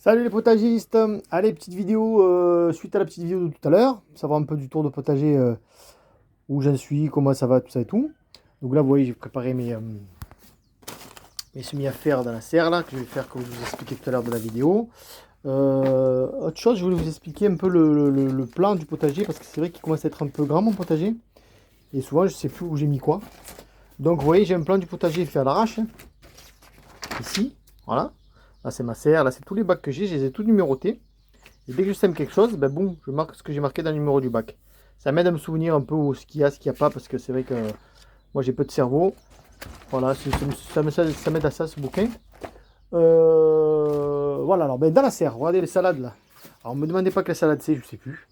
Salut les potagistes! Allez, petite vidéo suite à la petite vidéo de tout à l'heure, savoir un peu du tour de potager, où j'en suis, comment ça va, tout ça et tout. Donc là, vous voyez, j'ai préparé mes semis à faire dans la serre là, que je vais faire comme je vous expliquais tout à l'heure de la vidéo. Autre chose, je voulais vous expliquer un peu le plan du potager, parce que c'est vrai qu'il commence à être un peu grand mon potager. Et souvent, je sais plus où j'ai mis quoi. Donc vous voyez, j'ai un plan du potager fait à l'arrache, hein, ici, voilà. Là, c'est ma serre, là, c'est tous les bacs que j'ai, je les ai tous numérotés. Et dès que je sème quelque chose, ben boum, je marque ce que j'ai marqué dans le numéro du bac. Ça m'aide à me souvenir un peu où ce qu'il y a, ce qu'il n'y a pas, parce que c'est vrai que moi j'ai peu de cerveau. Voilà, ça m'aide à ça, ce bouquin. Voilà, alors ben, dans la serre, regardez les salades là. Alors me demandez pas que la salade c'est, je sais plus.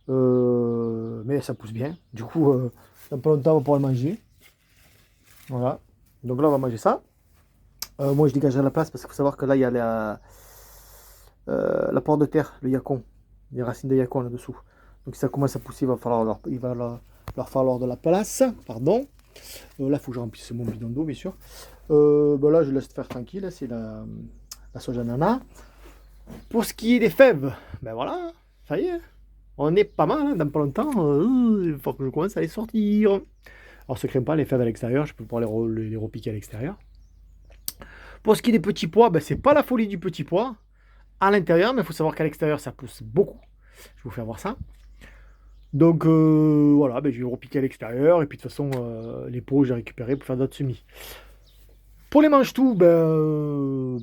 Mais ça pousse bien. Du coup, dans pas longtemps on va pouvoir le manger. Voilà. Donc là on va manger ça. Moi je dégagerai la place parce qu'il faut savoir que là il y a la porte de terre, le yacon, les racines de yacon là-dessous. Donc si ça commence à pousser, il va leur falloir de la place. Pardon. Là, il faut que je remplisse mon bidon d'eau, bien sûr. Ben là, je laisse faire tranquille. C'est la soja nana. Pour ce qui est des fèves, ben voilà, ça y est. On est pas mal, hein, dans pas longtemps. Il faut que je commence à les sortir. Alors, ne craignent pas les fèves à l'extérieur. Je peux pouvoir les repiquer à l'extérieur. Pour ce qui est des petits pois, ben, c'est pas la folie du petit pois à l'intérieur, mais il faut savoir qu'à l'extérieur, ça pousse beaucoup. Je vais vous faire voir ça. Donc voilà, ben, je vais repiquer à l'extérieur. Et puis de toute façon, les pots, j'ai récupéré pour faire d'autres semis. Pour les mange-tout, ben,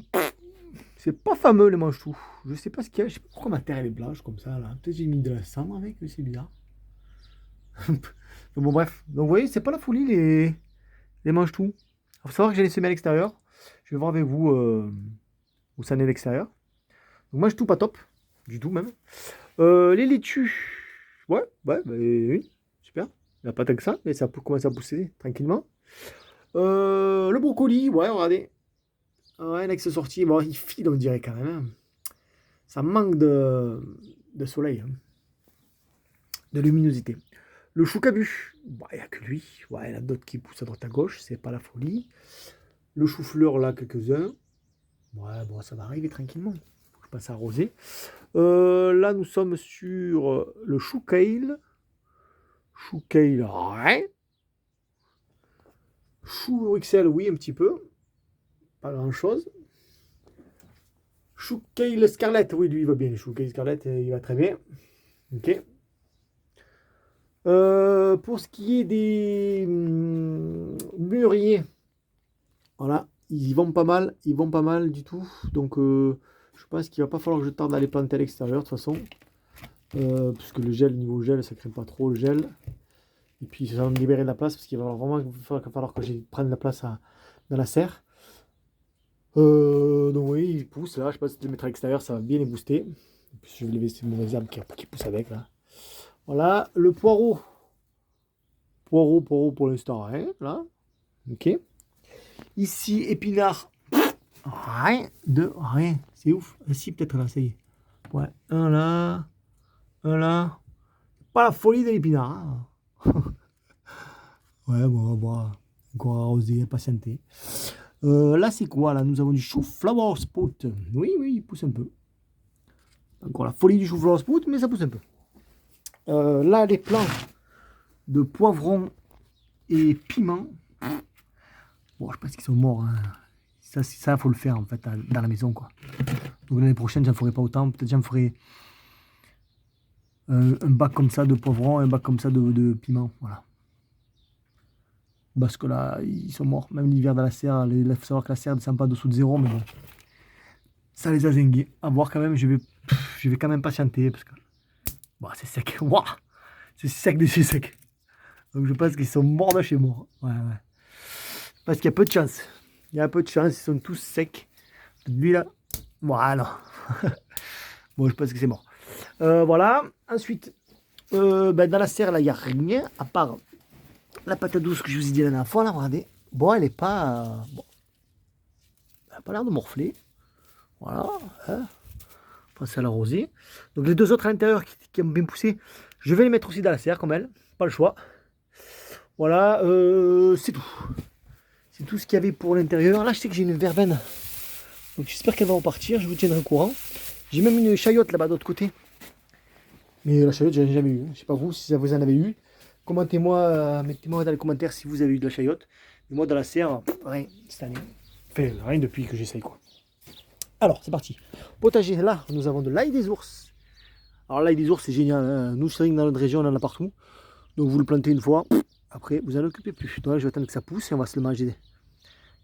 c'est pas fameux les mange-tout. Je sais pas ce qu'il y a. Je sais pas pourquoi ma terre elle est blanche comme ça. Là. Peut-être j'ai mis de la cendre avec, mais c'est bizarre. Bon, bref. Donc vous voyez, c'est pas la folie les mange-tout. Il faut savoir que j'ai les semés à l'extérieur. Je vais voir avec vous où ça en est à l'extérieur. Donc mange-tout pas top. Du tout même. Les laitues. Ouais, ouais, bah, oui, super. Il n'y a pas tant que ça, mais ça commence à pousser tranquillement. Le brocoli, ouais, regardez. Ouais, l'ex sorti, bon, il file, on dirait quand même, hein. Ça manque de soleil, hein, de luminosité. Le chou-cabu, bah, il n'y a que lui. Ouais, il y en a d'autres qui poussent à droite à gauche, c'est pas la folie. Le chou-fleur, là, quelques-uns. Ouais, bon, ça va arriver tranquillement. Faut que je passe à arroser. Là, nous sommes sur le chou-kale. Chou-kale, ouais. Chou XL, oui, un petit peu. Pas grand-chose. Chou-kale Scarlett, oui, lui, il va bien. Chou-kale Scarlett, il va très bien. Ok. Pour ce qui est des mûriers, voilà, ils vont pas mal, ils vont pas mal du tout. Donc, je pense qu'il va pas falloir que je tarde à les planter à l'extérieur de toute façon. Puisque le gel, niveau gel, ça craint pas trop le gel. Et puis, ça va me libérer de la place parce qu'il va vraiment falloir que je prenne la place dans la serre. Donc, oui, ils poussent là. Je sais pas si de les mettre à l'extérieur, ça va bien les booster. Et puis, je vais les laisser mes herbes qui poussent avec là. Voilà, le poireau. Poireau pour l'instant, rien, là. Ok. Ici, épinard. Rien de rien. C'est ouf. Ah, si, peut-être là, ça y est. Ouais, un là. Un là. Pas la folie de l'épinard, hein. Ouais, bon, on va voir. Encore arroser, patienter. Là, c'est quoi, là? Nous avons du chou flower sprout. Oui, oui, il pousse un peu. Encore la folie du chou flower sprout, mais ça pousse un peu. Là, les plants de poivrons et piments. Bon, je pense qu'ils sont morts, hein. Ça, faut le faire en fait dans la maison, quoi. Donc l'année prochaine, j'en ferai pas autant. Peut-être j'en ferai un bac comme ça de poivrons, un bac comme ça de piments, voilà. Parce que là, ils sont morts. Même l'hiver dans la serre, il faut savoir que la serre ne descend pas dessous de zéro, mais bon, ça les a zingués. À voir quand même, je vais quand même patienter parce que bon, c'est sec. Wow, c'est sec de chez sec. Donc je pense qu'ils sont morts de chez mort. Ouais, ouais. Parce qu'il y a peu de chance. Il y a peu de chance, ils sont tous secs. Lui là, voilà. Bon, je pense que c'est mort. Voilà. Ensuite, ben, dans la serre, là, il n'y a rien à part la patate douce que je vous ai dit la dernière fois. Là, regardez. Bon, elle n'est pas. Bon, elle n'a pas l'air de morfler. Voilà. Hein. On passe à l'arroser. Donc, les deux autres à l'intérieur qui ont bien poussé, je vais les mettre aussi dans la serre comme elle. Pas le choix. Voilà. C'est tout. C'est tout ce qu'il y avait pour l'intérieur. Là, je sais que j'ai une verveine Donc j'espère qu'elle va repartir, je vous tiendrai au courant. J'ai même une chayotte là-bas de l'autre côté. Mais la chayotte, je n'en ai jamais eu. Je sais pas vous si vous en avez eu. Commentez-moi, mettez-moi dans les commentaires si vous avez eu de la chayotte. Mais moi dans la serre, rien cette année. Enfin, rien depuis que j'essaye quoi. Alors, c'est parti. Potager, là, nous avons de l'ail des ours. Alors l'ail des ours, c'est génial. Hein. Nous, c'est vrai que dans notre région, on en a partout. Donc vous le plantez une fois, après vous n'en occupez plus. Donc là, je vais attendre que ça pousse et on va se le manger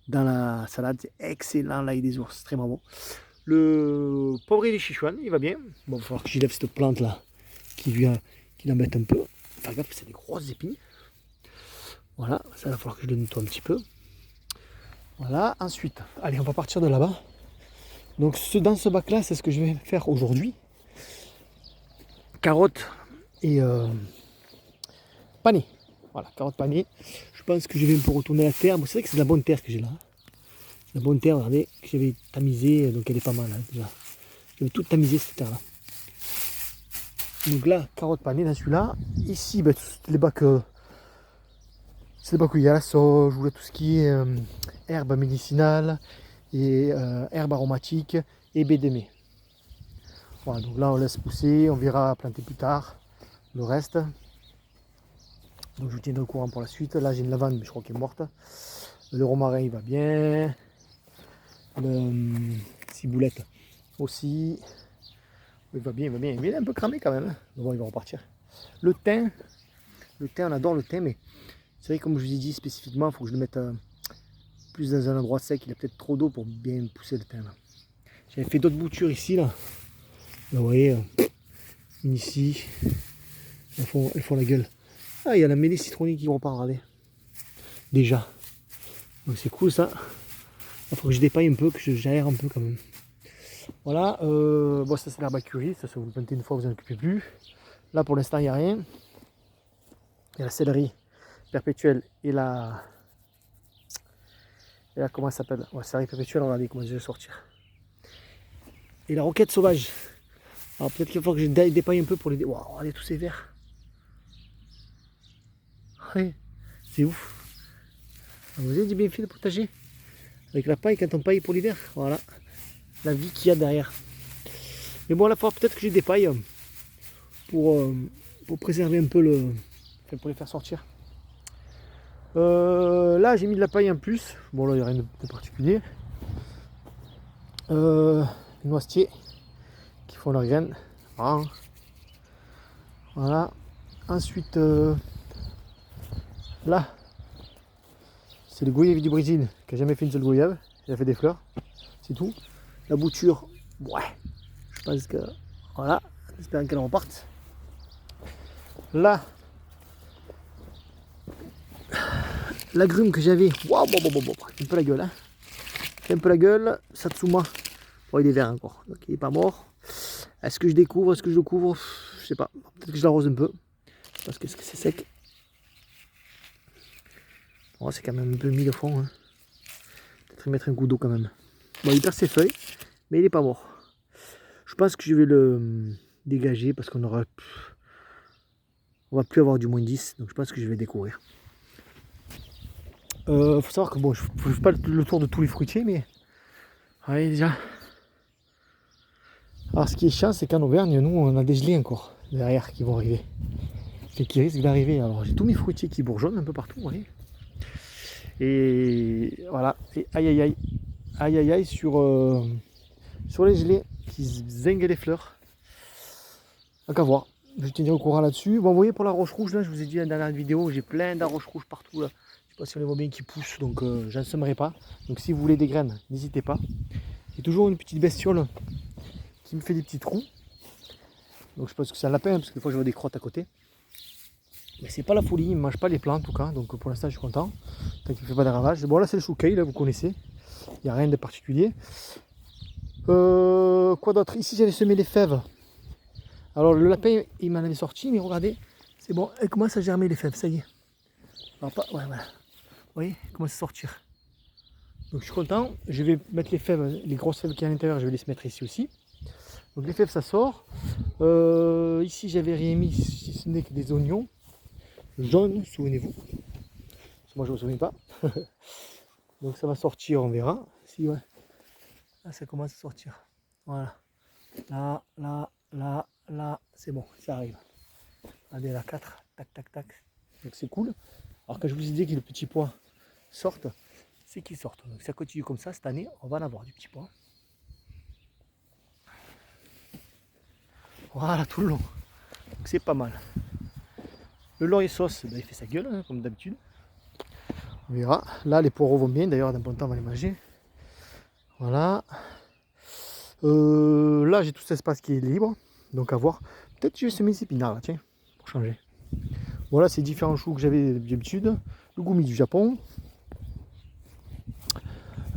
dans la salade. C'est excellent l'ail des ours, c'est très bon. Le poivrier des Sichuan, il va bien. Bon, il va falloir que j'y lève cette plante là qui l'embête un peu. Enfin, gaffe, c'est des grosses épines. Voilà, ça va falloir que je le nettoie un petit peu. Voilà, ensuite, allez, on va partir de là-bas. Donc dans ce bac là, c'est ce que je vais faire aujourd'hui. Carottes et panées. Voilà, carottes panées. Je pense que je vais un peu retourner la terre. Bon, c'est vrai que c'est de la bonne terre que j'ai là. La bonne terre, regardez, que j'avais tamisée, donc elle est pas mal hein, déjà. J'avais tout tamisé cette terre là. Donc là, carottes panées dans celui-là. Ici, ben, c'est les bacs où il y a la sauge, ou tout ce qui est herbes médicinales et herbes aromatiques et bédémé. Voilà, donc là on laisse pousser, on verra planter plus tard le reste. Donc je vous tiendrai au courant pour la suite. Là j'ai une lavande mais je crois qu'elle est morte. Le romarin il va bien. Le ciboulette aussi. Il va bien, Mais il est un peu cramé quand même. Hein. Mais bon, il va repartir. Le thym, on adore le thym, mais c'est vrai que comme je vous ai dit spécifiquement, il faut que je le mette plus dans un endroit sec. Il a peut-être trop d'eau pour bien pousser le thym. J'avais fait d'autres boutures ici là. Là, vous voyez, une ici. Elles font la gueule. Ah, il y a la mêlée citronnée qui repart, regardez. Déjà. Donc c'est cool ça. Il faut que je dépaille un peu, que j'aère un peu quand même. Voilà. Bon, ça c'est l'herbe à curry. Ça vous le plantez une fois, vous n'en occupez plus. Là pour l'instant, il n'y a rien. Il y a la céleri perpétuelle et la. Et là, comment ça s'appelle? Ouais, céleri perpétuelle, regardez comment je vais sortir. Et la roquette sauvage. Alors peut-être qu'il faut que je dépaille un peu pour les. Waouh, regardez tous ces verts. Ouais, c'est ouf. Vous avez du bienfait de potager. Avec la paille, quand on paille pour l'hiver, voilà. La vie qu'il y a derrière. Mais bon, là, il faudra peut-être que je dépaille pour préserver un peu le. Enfin, pour les faire sortir. Là, j'ai mis de la paille en plus. Bon, là, il n'y a rien de particulier. Noisetiers qui font leurs graines. Voilà. Ensuite, là, c'est le goyave du Brésil qui n'a jamais fait une seule goyave. Il a fait des fleurs. C'est tout. La bouture, ouais. Je pense que. Voilà. J'espère qu'elle reparte. Là, l'agrume que j'avais. Waouh, un peu la gueule. Hein. Un peu la gueule. Satsuma. Bon, il est vert encore. Donc il n'est pas mort. Est-ce que je découvre? Est-ce que je le couvre? Je sais pas. Peut-être que je l'arrose un peu. Parce que c'est sec. Oh, c'est quand même un peu mis au fond. Hein. Peut-être mettre un coup d'eau quand même. Bon, il perd ses feuilles. Mais il n'est pas mort. Je pense que je vais le dégager parce qu'on aura. On va plus avoir du -10. Donc je pense que je vais découvrir. Faut savoir que bon, je ne fais pas le tour de tous les fruitiers, mais. Ouais, déjà. Alors ce qui est chiant, c'est qu'en Auvergne, nous, on a des gelées encore derrière qui vont arriver. Et qui risquent d'arriver. Alors j'ai tous mes fruitiers qui bourgeonnent un peu partout, vous voyez. Et voilà. Et aïe sur les gelées qui zinguent les fleurs. Donc à voir. Je te tiendrai au courant là-dessus. Bon, vous voyez pour la roche rouge, là, je vous ai dit dans la dernière vidéo, j'ai plein d'arroches rouges partout là. Je sais pas si on les voit bien qui poussent, donc j'en semerai pas. Donc si vous voulez des graines, n'hésitez pas. J'ai toujours une petite bestiole qui me fait des petits trous. Donc je pense que c'est un lapin, parce que des fois je vois des crottes à côté. Mais c'est pas la folie, il ne mange pas les plantes en tout cas, donc pour l'instant je suis content. Tant qu'il ne fait pas de ravages. Bon là c'est le chouquet, là vous connaissez. Il n'y a rien de particulier. Quoi d'autre? Ici j'avais semé les fèves. Alors le lapin il m'en avait sorti, mais regardez, c'est bon, elle commence à germer les fèves, ça y est. Alors pas, ouais voilà. Vous voyez, elle commence à sortir. Donc je suis content, je vais mettre les fèves, les grosses fèves qui sont à l'intérieur, je vais les mettre ici aussi. Donc les fèves ça sort. Ici j'avais rien mis, si ce n'est que des oignons jaunes, souvenez-vous. Moi je ne me souviens pas. Donc ça va sortir, on verra. Si, ouais. Là, ça commence à sortir. Voilà. Là, là, là, là. C'est bon, ça arrive. Regardez, là, 4. Tac, tac, tac. Donc c'est cool. Alors quand je vous ai dit que les petits pois sortent, c'est qu'ils sortent. Donc ça continue comme ça, cette année, on va en avoir du petit pois. Voilà, tout le long. Donc c'est pas mal. Le laurier sauce, ben, il fait sa gueule, hein, comme d'habitude. On verra. Là, les poireaux vont bien. D'ailleurs, dans bon temps, on va les manger. Voilà. Là, j'ai tout cet espace qui est libre. Donc à voir. Peut-être que je vais semer ces épinards là, tiens, pour changer. Voilà, ces différents choux que j'avais d'habitude. Le goumi du Japon.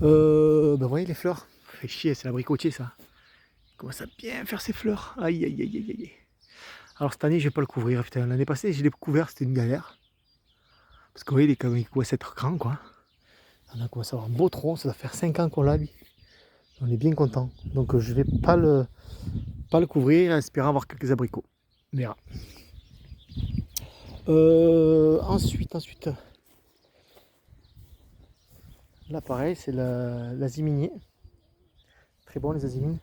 Ben, vous voyez les fleurs. Ça fait chier, c'est l'abricotier ça. Il commence à bien faire ses fleurs. Aïe, aïe, aïe, aïe, aïe. Alors cette année, je vais pas le couvrir. Putain, l'année passée, je l'ai couvert, c'était une galère. Parce que vous voyez, il commence à être grand, quoi. On a commencé à avoir un beau tronc. Ça doit faire 5 ans qu'on l'a, lui. On est bien content. Donc je vais pas le couvrir, en espérant avoir quelques abricots. On verra. Ensuite. Là, pareil, c'est l'aziminier. Très bon, les azimines.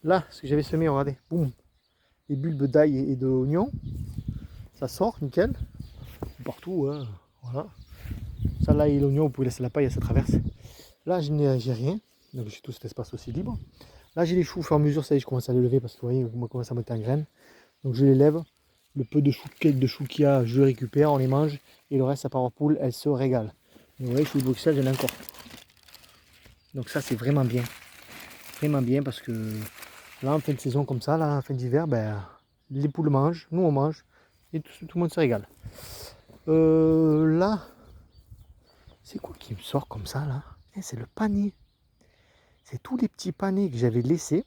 Là, ce que j'avais semé, regardez, boum, les bulbes d'ail et d'oignon. Ça sort, nickel. Partout, hein. Voilà. Ça, là, et l'oignon, vous pouvez laisser la paille, ça traverse. Là, j'ai rien. Donc, j'ai tout cet espace aussi libre. Là, j'ai les choux au fur et à mesure, ça y est, je commence à les lever parce que vous voyez, moi, commence à monter en graines. Donc, je les lève. Le peu de choux qu'il y a, je récupère, on les mange. Et le reste, ça part aux poules, elles se régalent. Donc, vous voyez, choux de Bruxelles, j'en ai encore. Donc, ça, c'est vraiment bien. Vraiment bien parce que là, en fin de saison comme ça, là, en fin d'hiver, ben, les poules mangent, nous on mange. Et tout le monde se régale. Là, c'est quoi qui me sort comme ça, là? C'est le panier. C'est tous les petits paniers que j'avais laissés,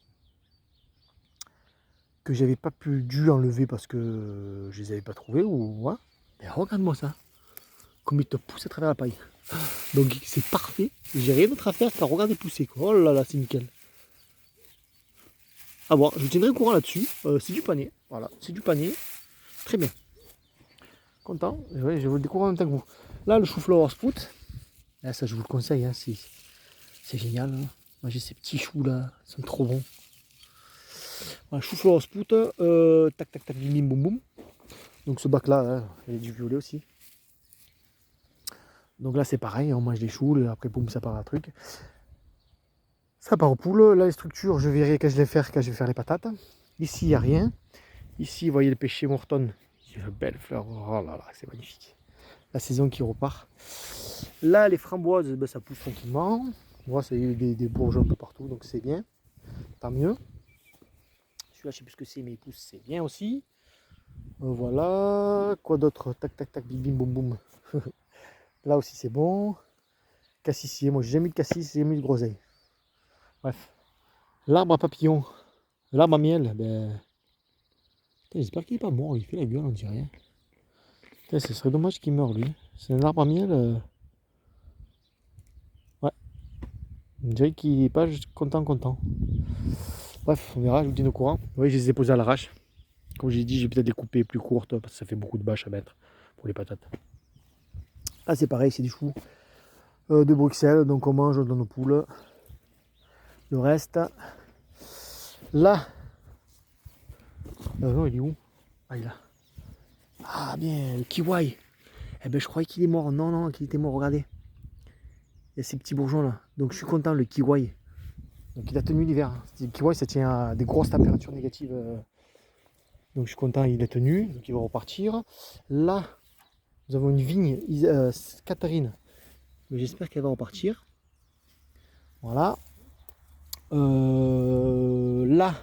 que j'avais pas dû enlever parce que je les avais pas trouvés ou quoi. Mais regarde-moi ça, comme il te pousse à travers la paille. Donc c'est parfait. J'ai rien d'autre à faire qu'à regarder pousser, quoi. Oh là là, c'est nickel. À voir, je tiendrai au courant là-dessus. C'est du panier, voilà, c'est du panier. Très bien. Content. Et ouais, je vous le découvre en même temps que vous. Là, le chou-flower sprout. Là, ça, je vous le conseille, hein, c'est génial. Hein. Moi, j'ai ces petits choux là, ils sont trop bons. Voilà, chou-flower sprout. Tac, tac, tac, bim, bim, boum, boum. Donc ce bac là, hein, il y a du violet aussi. Donc là, c'est pareil, on mange des choux. Après, boum, ça part un truc. Ça part aux poules. Là, les structures, je verrai quand je vais faire les patates. Ici, il n'y a rien. Ici, vous voyez le pêcher Morton. Il y a une belle fleur. Oh là là, c'est magnifique. La saison qui repart. Là, les framboises, ben, ça pousse tranquillement. Moi, ça y est, des bourgeons un peu partout, donc c'est bien. Tant mieux. Celui-là, je sais plus ce que c'est, mais il pousse, c'est bien aussi. Voilà. Quoi d'autre? Tac, tac, tac, bim, bim, boum, boum. Là aussi, c'est bon. Cassissier. Moi, j'ai jamais eu de cassis, j'ai jamais eu de groseille. Bref. L'arbre à papillons. L'arbre à miel, ben. J'espère qu'il n'est pas mort, il fait la gueule, on dirait. Ce serait dommage qu'il meure, lui. C'est un arbre à miel. Ouais. On dirait qu'il n'est pas content. Bref, on verra, je vous tiens au courant. Oui, je les ai posés à l'arrache. Comme j'ai dit, j'ai peut-être des coupées plus courtes parce que ça fait beaucoup de bâches à mettre pour les patates. Là, c'est pareil, c'est des choux de Bruxelles. Donc, on mange dans nos poules. Le reste. Là. Non, il est où? Ah, il est là. Ah, bien, le kiwi. Eh ben, je croyais qu'il est mort. Non, qu'il était mort, regardez. Il y a ces petits bourgeons là. Donc, je suis content, le kiwi. Donc il a tenu l'hiver. Le kiwi ça tient à des grosses températures négatives. Donc je suis content, il a tenu. Donc il va repartir. Là, nous avons une vigne Catherine. J'espère qu'elle va repartir. Voilà. Là,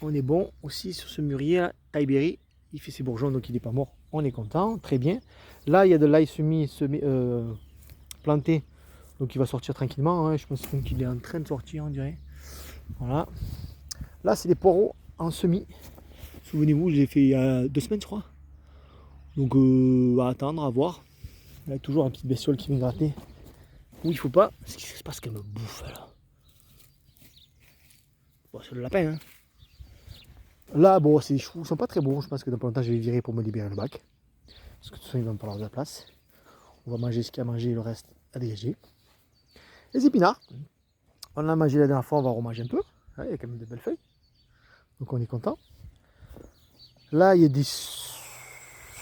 on est bon aussi sur ce mûrier là. Taiberry. Il fait ses bourgeons donc il n'est pas mort. On est content. Très bien. Là, il y a de l'ail planté. Donc il va sortir tranquillement, hein. Je pense qu'il est en train de sortir, on dirait. Voilà. Là, c'est des poireaux en semis. Souvenez-vous, je l'ai fait il y a 2 semaines, je crois. Donc, à attendre, à voir. Il y a toujours un petit bestiole qui vient gratter. Où il faut pas. Qu'est-ce qui se passe qu'elle me bouffe là? Bon, c'est le lapin, hein. Là, bon, ces choux sont pas très bons. Je pense que dans pas longtemps, je vais les virer pour me libérer le bac. Parce que de toute façon, ils vont me falloir de la place. On va manger ce qu'il y a à manger et le reste à dégager. Les épinards, on a mangé la dernière fois, on va remanger un peu. Il y a quand même de belles feuilles. Donc on est content. Là, il y a des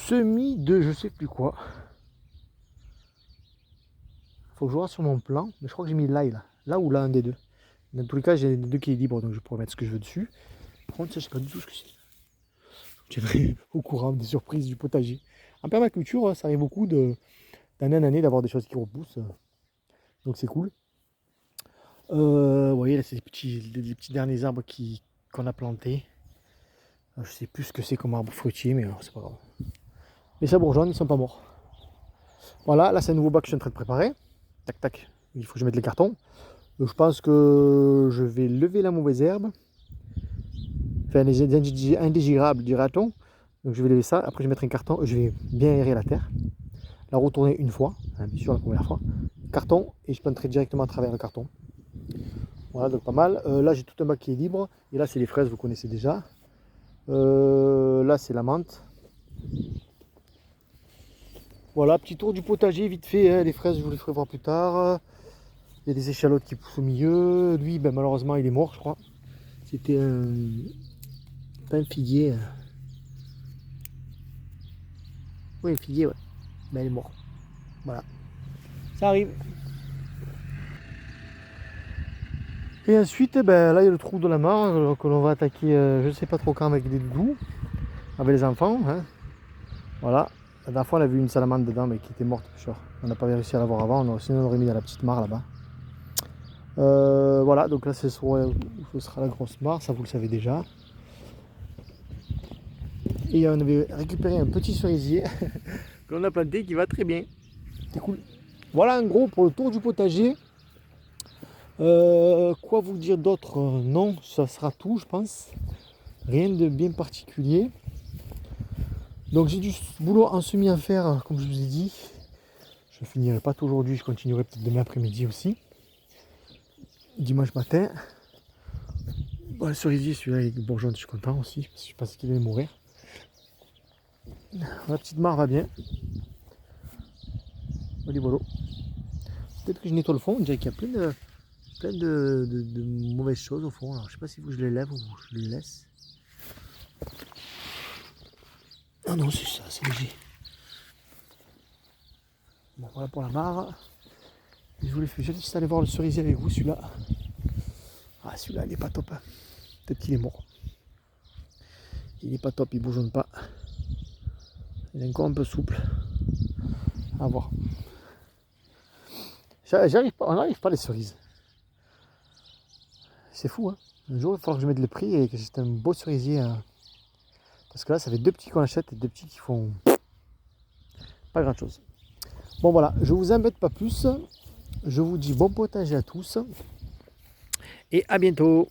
semis de je sais plus quoi. Faut que je vois sur mon plan. Mais je crois que j'ai mis l'ail là. Là ou là, un des deux. Dans tous les cas, j'ai les deux qui est libre, donc je pourrais mettre ce que je veux dessus. Par contre, ça, je sais pas du tout ce que c'est. Je tiendrai au courant des surprises du potager. En permaculture, ça arrive beaucoup d'année en année d'avoir des choses qui repoussent. Donc c'est cool. Vous voyez, là, c'est des petits derniers arbres qu'on a plantés. Je sais plus ce que c'est comme arbre fruitier, mais c'est pas grave. Mais ça bourgeonne, ils sont pas morts. Voilà, là c'est un nouveau bac que je suis en train de préparer. Tac tac, il faut que je mette les cartons. Donc, je pense que je vais lever la mauvaise herbe. Enfin, les indésirables, dira-t-on. Donc je vais lever ça, après je vais mettre un carton, je vais bien aérer la terre. La retourner une fois, hein, bien sûr la première fois. Carton, et je planterai directement à travers le carton. Voilà, donc pas mal. Là j'ai tout un bac qui est libre. Et là c'est les fraises, vous connaissez déjà. Là c'est la menthe. Voilà, petit tour du potager vite fait, hein. Les fraises je vous les ferai voir plus tard. Il y a des échalotes qui poussent au milieu. Lui ben, malheureusement il est mort je crois. C'était pas un figuier. Oui un figuier ouais. Ben il est mort. Voilà. Ça arrive. Et ensuite ben, là il y a le trou de la mare que l'on va attaquer je ne sais pas trop quand avec des doudous. Avec les enfants. Hein. Voilà. La dernière fois on a vu une salamandre dedans mais qui était morte sûr. On n'a pas réussi à la voir avant, sinon on l'aurait mis dans la petite mare là-bas. Voilà, donc là ce sera la grosse mare, ça vous le savez déjà. Et on avait récupéré un petit cerisier que l'on a planté qui va très bien. C'est cool. Voilà en gros pour le tour du potager. Quoi vous dire d'autre? Non, ça sera tout je pense. Rien de bien particulier. Donc j'ai du boulot en semi à faire comme je vous ai dit. Je ne finirai pas tout aujourd'hui, je continuerai peut-être demain après-midi aussi. Dimanche matin. Bon, le cerisier, celui-là avec le bourgeon, je suis content aussi, parce que je pense qu'il allait mourir. La petite mare va bien. Voilà, voilà. Peut-être que je nettoie le fond, on dirait qu'il y a plein de mauvaises choses au fond. Alors je sais pas si je les lève ou je les laisse. Ah non, c'est ça, c'est léger. Bon, voilà pour la mare. Je voulais juste aller voir le cerisier avec vous, celui-là. Ah, celui-là, il n'est pas top. Hein. Peut-être qu'il est mort. Il n'est pas top, il ne bourgeonne pas. Il est encore un peu souple. À voir. J'arrive pas, on n'arrive pas les cerises. C'est fou, hein. Un jour, il va falloir que je mette le prix et que c'est un beau cerisier. Hein. Parce que là, ça fait 2 petits qu'on achète et 2 petits qui font pas grand chose. Bon, voilà, je vous embête pas plus. Je vous dis bon potager à tous. Et à bientôt.